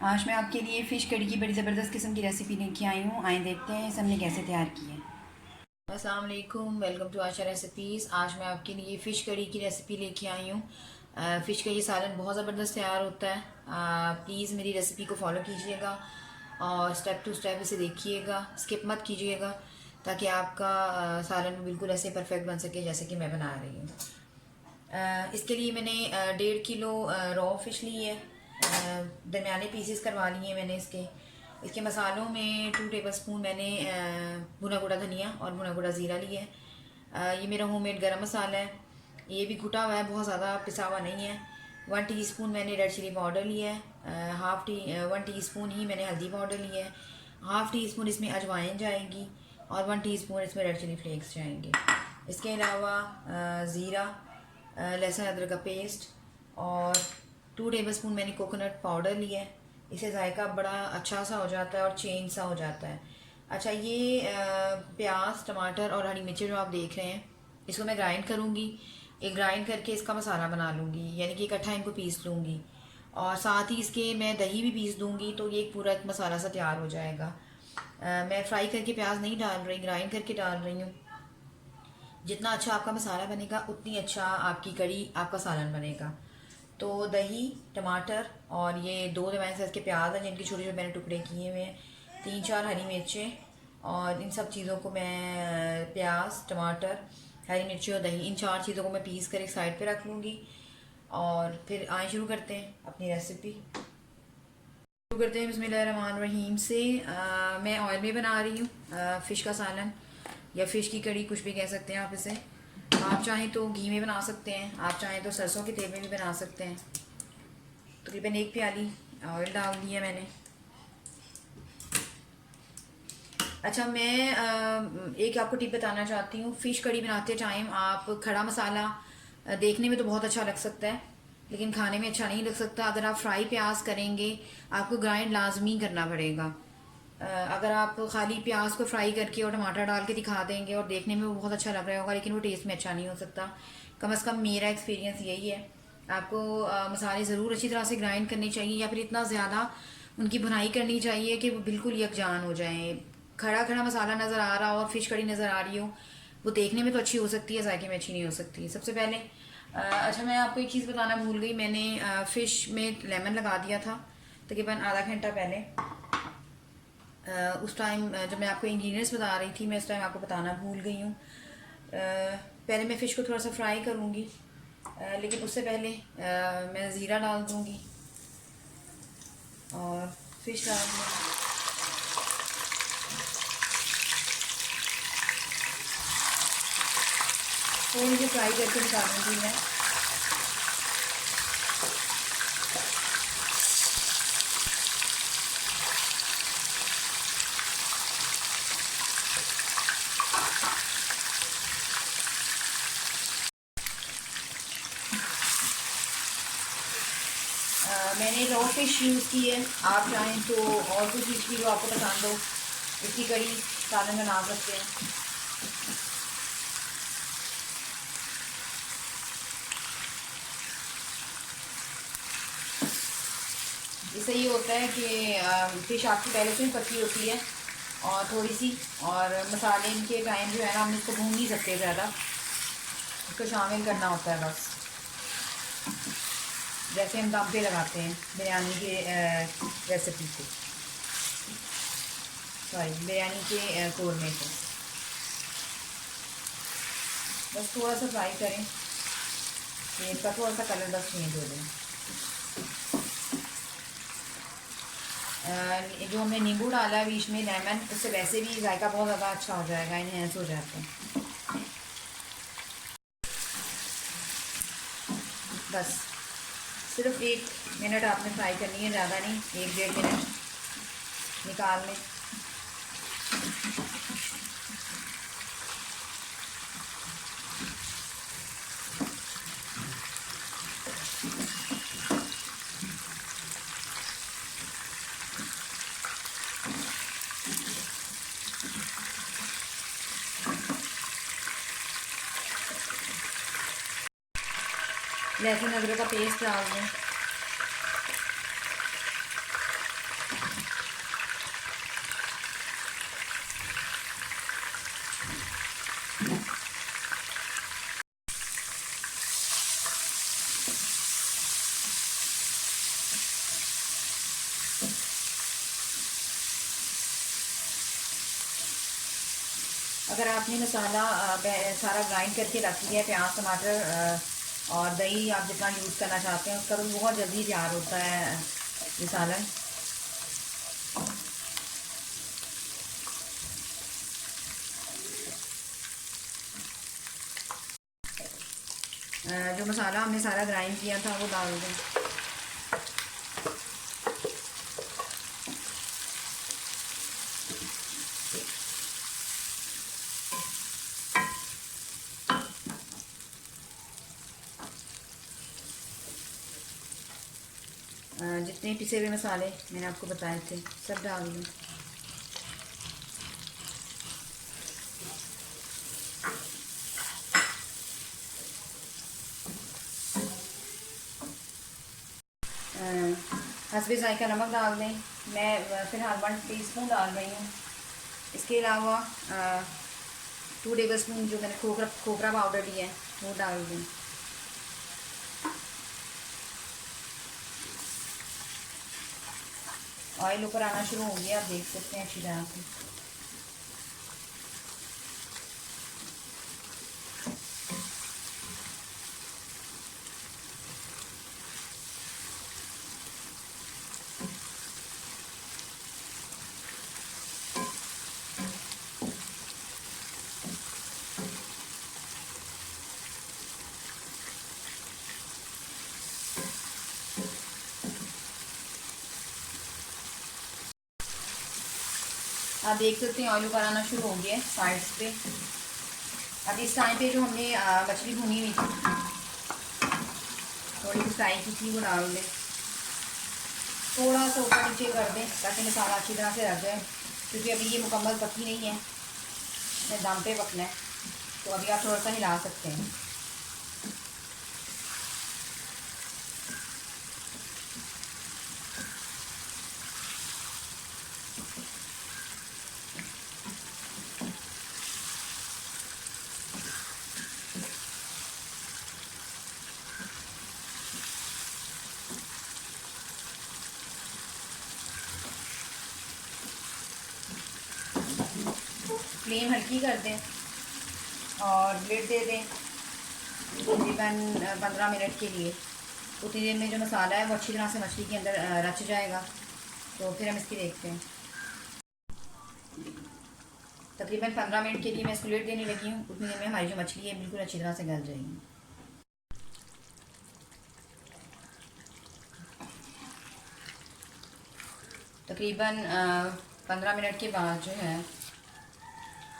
आज मैं आपके लिए फ़िश कड़ी की बड़ी ज़बरदस्त किस्म की रेसिपी लेके आई हूँ। आए देखते हैं इसे हमने कैसे तैयार की है। अस्सलाम वालेकुम, वेलकम टू आशा रेसिपीज़। आज मैं आपके लिए फ़िश कड़ी की रेसिपी लेके आई हूँ। फ़िश का ये सालन बहुत ज़बरदस्त तैयार होता है। प्लीज़ मेरी रेसिपी को फॉलो कीजिएगा और स्टेप टू स्टेप इसे देखिएगा, स्किप मत कीजिएगा, ताकि आपका सालन बिल्कुल ऐसे परफेक्ट बन सके जैसे कि मैं बना रही हूँ। इसके लिए मैंने 1.5 किलो रॉ फिश ली है। दरमियाने पीसेस करवा लिए हैं मैंने इसके। इसके मसालों में 2 टेबलस्पून मैंने भुना गुड़ा धनिया और भुना गुड़ा ज़ीरा लिया है। ये मेरा होममेड गरम मसाला है। ये भी कुटा हुआ है, बहुत ज़्यादा पिसा हुआ नहीं है। 1 टीस्पून मैंने रेड चिली पाउडर लिया है। 1 टीस्पून ही मैंने हल्दी पाउडर लिया है। 1/2 टीस्पून इसमें अजवाइन जाएगी और 1 टीस्पून इसमें रेड चिली फ्लेक्स जाएंगे। इसके अलावा ज़ीरा, लहसुन अदरक का पेस्ट और 2 टेबलस्पून मैंने कोकोनट पाउडर लिया है। इससे जायका बड़ा अच्छा सा हो जाता है और चेंज सा हो जाता है। अच्छा, ये प्याज, टमाटर और हरी मिर्ची जो आप देख रहे हैं, इसको मैं ग्राइंड करूँगी। एक ग्राइंड करके इसका मसाला बना लूँगी, यानी कि इकट्ठा इनको पीस लूँगी और साथ ही इसके मैं दही भी पीस दूँगी, तो ये एक पूरा एक मसाला सा तैयार हो जाएगा। मैं फ्राई करके प्याज नहीं डाल रही, ग्राइंड करके डाल रही हूँ। जितना अच्छा आपका मसाला बनेगा उतनी अच्छा आपकी कड़ी, आपका सालन बनेगा। तो दही, टमाटर और ये 2 साइज़ के प्याज हैं जिनके छोटे छोटे मैंने टुकड़े किए हुए हैं, 3-4 हरी मिर्चें, और इन सब चीज़ों को मैं प्याज, टमाटर, हरी मिर्ची और दही, इन 4 चीज़ों को मैं पीस कर एक साइड पे रख लूँगी। और फिर आए शुरू करते हैं अपनी रेसिपी। शुरू करते हैं बिस्मिल्लाहिर्रहमानिर्रहीम से। मैं ऑयल में बना रही हूँ फ़िश का सालन या फ़िश की कड़ी, कुछ भी कह सकते हैं आप इसे। आप चाहें तो घी में बना सकते हैं, आप चाहें तो सरसों के तेल में भी बना सकते हैं। तकरीबन 1 प्याली ऑयल डाल दिया मैंने। अच्छा, मैं एक आपको टिप बताना चाहती हूँ। फ़िश कड़ी बनाते टाइम आप खड़ा मसाला, देखने में तो बहुत अच्छा लग सकता है लेकिन खाने में अच्छा नहीं लग सकता। अगर आप फ्राई प्याज करेंगे, आपको ग्राइंड लाजमी करना पड़ेगा। अगर आप खाली प्याज को फ्राई करके और टमाटर डाल के दिखा देंगे और देखने में वो बहुत अच्छा लग रहा होगा, लेकिन वो टेस्ट में अच्छा नहीं हो सकता। कम से कम मेरा एक्सपीरियंस यही है। आपको मसाले ज़रूर अच्छी तरह से ग्राइंड करने चाहिए, या फिर इतना ज़्यादा उनकी भुनाई करनी चाहिए कि वो बिल्कुल यकजान हो जाएं। खड़ा खड़ा मसाला नज़र आ रहा हो और फिश कड़ी नज़र आ रही हो, वो देखने में तो अच्छी हो सकती है, जायके में अच्छी नहीं हो सकती। सबसे पहले अच्छा, मैं आपको एक चीज़ बताना भूल गई। मैंने फ़िश में लेमन लगा दिया था तकरीबन आधा घंटा पहले। उस टाइम जब मैं आपको इंग्रेडिएंट्स बता रही थी, मैं उस टाइम आपको बताना भूल गई हूँ। पहले मैं फ़िश को थोड़ा सा फ्राई करूँगी, लेकिन उससे पहले मैं ज़ीरा डाल दूँगी और फ़िश डाल दूँगी। थोड़ी सी फ्राई करके निकालूँगी मैं। मैंने रॉ फिश यूज़ की है। आप चाहें तो और कोई फिश भी जो आपको पसंद हो, इसकी कड़ी सालन बना सकते हैं। इससे ये होता है कि फ़िश आपकी पहले से ही पकी होती है और थोड़ी सी, और मसाले के टाइम जो है ना, हम इसको भून नहीं सकते ज़्यादा, इसको शामिल करना होता है बस, जैसे हम दम पे लगाते हैं बिरयानी के रेसिपी को, सॉरी बिरयानी के कोरमे को। बस थोड़ा सा फ्राई करें, ये इसका थोड़ा सा कलर बस चेंज हो जाए। जो हमने नींबू डाला है बीच में, लेमन, उससे वैसे भी जायका बहुत ज़्यादा अच्छा हो जाएगा, इनहेंस हो जाते हैं। बस सिर्फ 1 मिनट आपने फ्राई करनी है, ज़्यादा नहीं, 1-1.5 मिनट निकाल लें। लहसुन अदरक का पेस्ट डाल दें। अगर आपने मसाला सारा ग्राइंड करके रख लिया है, प्याज टमाटर और दही आप जितना यूज़ करना चाहते हैं उसका, तो बहुत जल्दी तैयार होता है ये सालन। जो मसाला हमने सारा ग्राइंड किया था वो डाल दें। जितने पिसे हुए मसाले मैंने आपको बताए थे सब डाल दें। हस्बे जायका नमक डाल दें। मैं फ़िलहाल 1 टीस्पून डाल रही हूँ। इसके अलावा 2 टेबलस्पून जो मैंने खोपरा पाउडर लिया है वो डाल दें। ऑयल ऊपर आना शुरू हो गया, आप देख सकते हैं अच्छी तरह से। आप देख सकते हैं ऑयल ऊपर आना शुरू हो गया है साइड्स पे। अब इस टाइम पे जो हमने मछली भुनी हुई थी, थोड़ी सी फ्राई की थी, वो डाल दें। थोड़ा सा ऊपर नीचे कर दें ताकि मसाला अच्छी तरह से रख जाए, क्योंकि अभी ये मुकम्मल पकी नहीं है, इसमें दम पे पकना है। तो अभी आप थोड़ा सा हिला सकते हैं। फ्लेम हल्की कर दें और लिड दे दें तकरीबन 15 मिनट के लिए। उतनी देर में जो मसाला है वो अच्छी तरह से मछली के अंदर रच जाएगा। तो फिर हम इसकी देखते हैं। तकरीबन 15 मिनट के लिए मैं इसको लिड देने लगी हूँ। उतनी देर में हमारी जो मछली है बिल्कुल अच्छी तरह से गल जाएगी। तकरीबन 15 मिनट के बाद जो है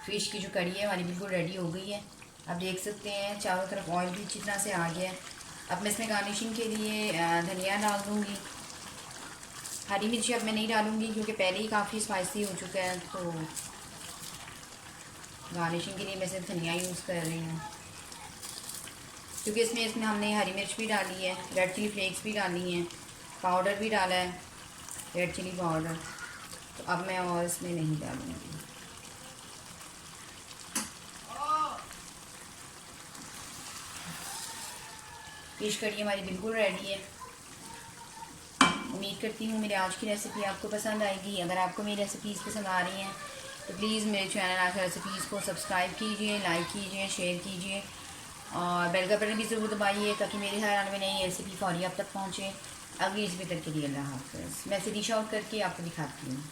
फ़िश की जो कड़ी है हमारी बिल्कुल रेडी हो गई है। आप देख सकते हैं चारों तरफ ऑयल भी अच्छी तरह से आ गया है। अब मैं इसमें गार्निशिंग के लिए धनिया डाल दूँगी। हरी मिर्ची अब मैं नहीं डालूँगी क्योंकि पहले ही काफ़ी स्पाइसी हो चुका है, तो गार्निशिंग के लिए मैं सिर्फ धनिया यूज़ कर रही हूँ। क्योंकि इसमें हमने हरी मिर्च भी डाली है, रेड चिली फ्लेक्स भी डाली हैं, पाउडर भी डाला है रेड चिली पाउडर। तो अब मैं और इसमें नहीं डालूँगी। फिश कड़ी हमारी बिल्कुल रेडी है। उम्मीद करती हूँ मेरी आज की रेसिपी आपको पसंद आएगी। अगर आपको मेरी रेसिपीज़ पसंद आ रही हैं तो प्लीज़ मेरे चैनल आशा रेसिपीज़ को सब्सक्राइब कीजिए, लाइक कीजिए, शेयर कीजिए और बेल का बटन भी ज़रूर दबाइए ताकि मेरे हर आने में नई रेसिपी फौरी आप तक पहुँचे। अगली रेसिपी तक के लिए अल्लाह हाफ़िज़। मैं इसे डिश आउट करके आपको दिखाती हूँ।